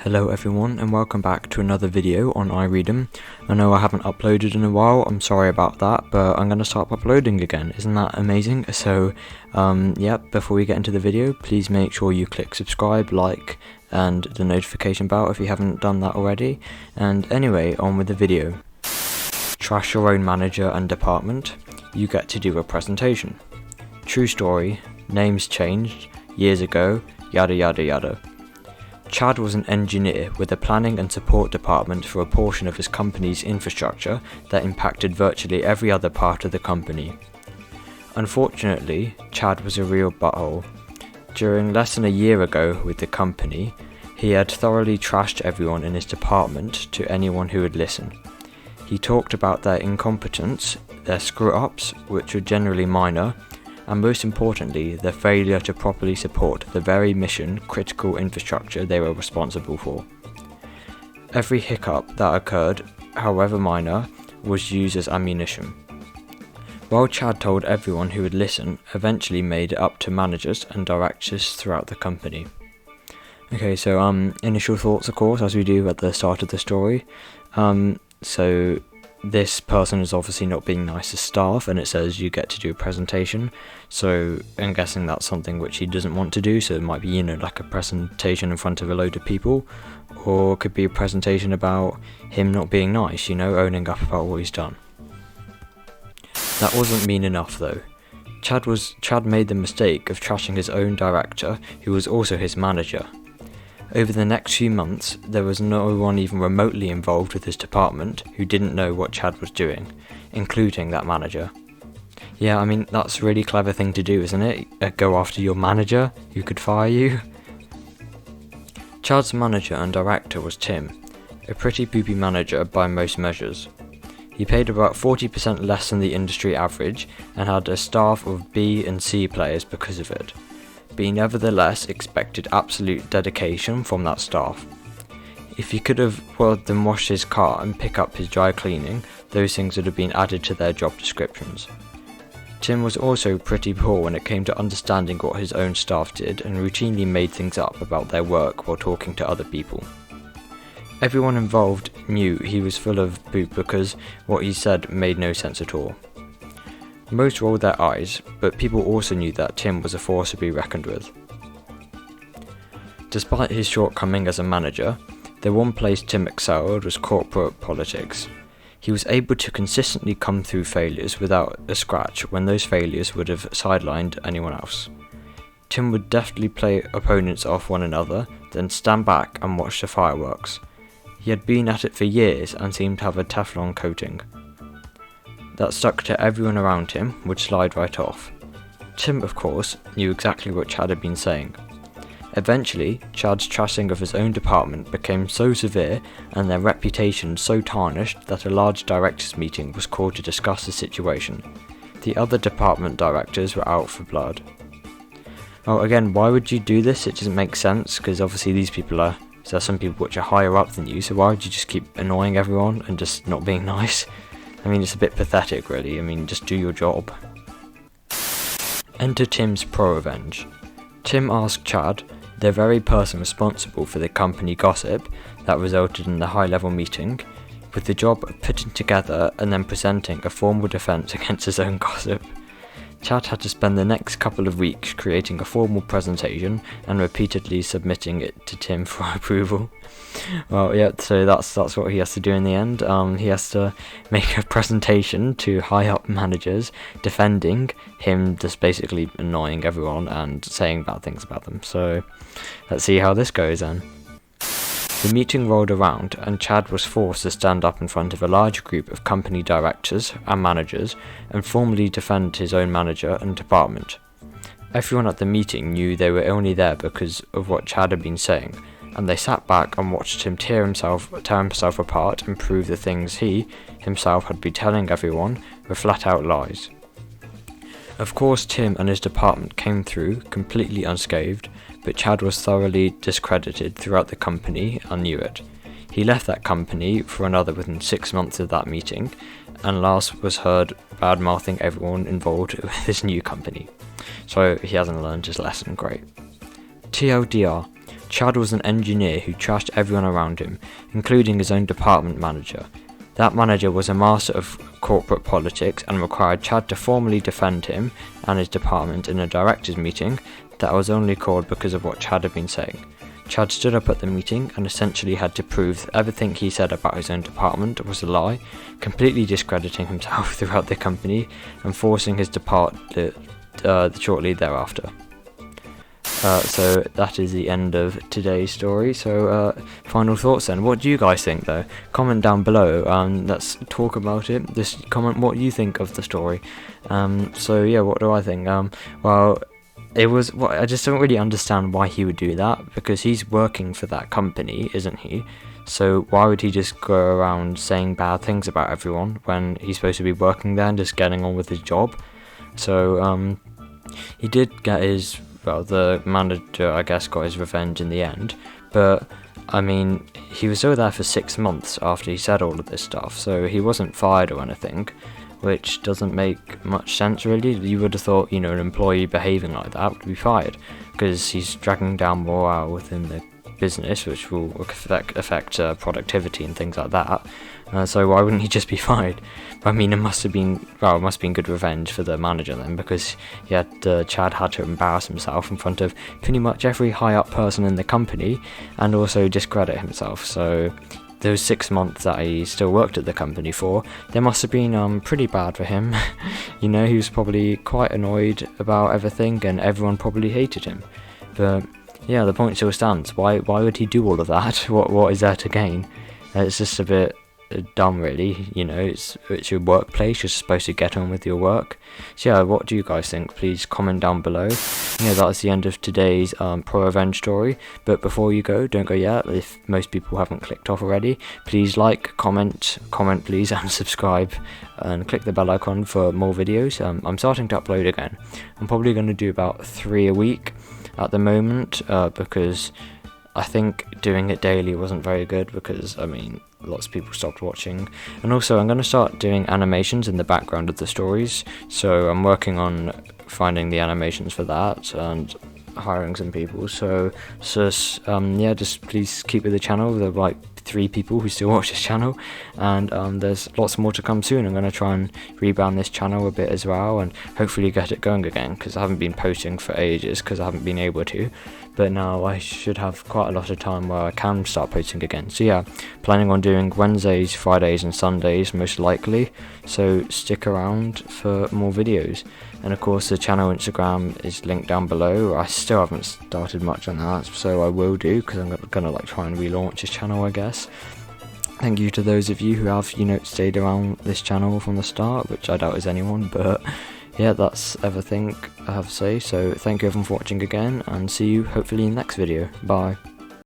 Hello everyone and welcome back to another video on iRead'em. I know I haven't uploaded in a while, I'm sorry about that, but I'm going to start uploading again. Isn't that amazing? So yeah, before we get into the video, please make sure you click subscribe, like and the notification bell if you haven't done that already. And anyway, on with the video. Trash your own manager and department, you get to do a presentation. True story, names changed, years ago, yada yada yada. Chad was an engineer with a planning and support department for a portion of his company's infrastructure that impacted virtually every other part of the company. Unfortunately, Chad was a real butthole. During less than a year ago with the company, he had thoroughly trashed everyone in his department to anyone who would listen. He talked about their incompetence, their screw-ups, which were generally minor, and most importantly, their failure to properly support the very mission-critical infrastructure they were responsible for. Every hiccup that occurred, however minor, was used as ammunition. While Chad told everyone who would listen, eventually made it up to managers and directors throughout the company. Okay, so initial thoughts, of course, as we do at the start of the story. So this person is obviously not being nice to staff, and it says you get to do a presentation, so I'm guessing that's something which he doesn't want to do. So it might be, like a presentation in front of a load of people, or it could be a presentation about him not being nice, owning up about what he's done. That wasn't mean enough though. Chad made the mistake of trashing his own director, who was also his manager. Over the next few months, there was no one even remotely involved with his department who didn't know what Chad was doing, including that manager. Yeah, that's a really clever thing to do, isn't it? Go after your manager, who could fire you. Chad's manager and director was Tim, a pretty poopy manager by most measures. He paid about 40% less than the industry average and had a staff of B and C players because of it. But he nevertheless expected absolute dedication from that staff. If he could have then washed his car and pick up his dry cleaning, those things would have been added to their job descriptions. Tim was also pretty poor when it came to understanding what his own staff did and routinely made things up about their work while talking to other people. Everyone involved knew he was full of poop because what he said made no sense at all. Most rolled their eyes, but people also knew that Tim was a force to be reckoned with. Despite his shortcoming as a manager, the one place Tim excelled was corporate politics. He was able to consistently come through failures without a scratch when those failures would have sidelined anyone else. Tim would deftly play opponents off one another, then stand back and watch the fireworks. He had been at it for years and seemed to have a Teflon coating that stuck to everyone around him would slide right off. Tim, of course, knew exactly what Chad had been saying. Eventually, Chad's trashing of his own department became so severe and their reputation so tarnished that a large directors meeting was called to discuss the situation. The other department directors were out for blood. Well, again, why would you do this? It doesn't make sense, because obviously these people there's some people which are higher up than you, so why would you just keep annoying everyone and just not being nice? It's a bit pathetic really, just do your job. Enter Tim's ProRevenge. Tim asked Chad, the very person responsible for the company gossip that resulted in the high-level meeting, with the job of putting together and then presenting a formal defense against his own gossip. Chad had to spend the next couple of weeks creating a formal presentation and repeatedly submitting it to Tim for approval. Well, yeah, so that's what he has to do in the end. He has to make a presentation to high-up managers defending him just basically annoying everyone and saying bad things about them. So let's see how this goes then. The meeting rolled around and Chad was forced to stand up in front of a large group of company directors and managers and formally defend his own manager and department. Everyone at the meeting knew they were only there because of what Chad had been saying, and they sat back and watched him tear himself apart and prove the things he himself had been telling everyone were flat out lies. Of course, Tim and his department came through completely unscathed, but Chad was thoroughly discredited throughout the company and knew it. He left that company for another within 6 months of that meeting, and last was heard bad-mouthing everyone involved with his new company. So he hasn't learned his lesson, great. TLDR, Chad was an engineer who trashed everyone around him, including his own department manager. That manager was a master of corporate politics and required Chad to formally defend him and his department in a directors' meeting that was only called because of what Chad had been saying. Chad stood up at the meeting and essentially had to prove that everything he said about his own department was a lie, completely discrediting himself throughout the company and forcing his departure shortly thereafter. So that is the end of today's story. So final thoughts then. What do you guys think though? Comment down below. Let's talk about it. Just comment what you think of the story. So yeah, what do I think? Well, it was. I just don't really understand why he would do that, because he's working for that company, isn't he? So why would he just go around saying bad things about everyone when he's supposed to be working there and just getting on with his job? So he did get his. Well, the manager, I guess, got his revenge in the end, but I mean, he was still there for 6 months after he said all of this stuff, so he wasn't fired or anything, which doesn't make much sense really. You would have thought, you know, an employee behaving like that would be fired, because he's dragging down morale within the business, which will affect productivity and things like that. So why wouldn't he just be fired? I mean, it must have been good revenge for the manager then, because Chad had to embarrass himself in front of pretty much every high up person in the company and also discredit himself. So those 6 months that he still worked at the company for, they must have been pretty bad for him. You know, he was probably quite annoyed about everything and everyone probably hated him. But yeah, the point still stands. Why would he do all of that? What is there to gain? It's just a bit dumb really, you know. It's your workplace, you're supposed to get on with your work. So yeah, what do you guys think? Please comment down below. Yeah, that's the end of today's ProRevenge story, but before you go, don't go yet. If most people haven't clicked off already, please like, comment please, and subscribe, and click the bell icon for more videos. I'm starting to upload again. I'm probably going to do about 3 a week at the moment, because I think doing it daily wasn't very good, because I mean, lots of people stopped watching. And also I'm going to start doing animations in the background of the stories, so I'm working on finding the animations for that and hiring some people. So yeah, just please keep with the channel. There are like 3 people who still watch this channel, and there's lots more to come soon. I'm going to try and rebound this channel a bit as well, and hopefully get it going again, because I haven't been posting for ages because I haven't been able to, but now I should have quite a lot of time where I can start posting again. So yeah, planning on doing Wednesdays, Fridays and Sundays most likely, so stick around for more videos. And of course the channel Instagram is linked down below. I still haven't started much on that, so I will do, because I'm gonna like try and relaunch this channel, I guess. Thank you to those of you who have, you know, stayed around this channel from the start, which I doubt is anyone, but yeah, that's everything I have to say. So thank you everyone for watching again, and see you hopefully in the next video. Bye.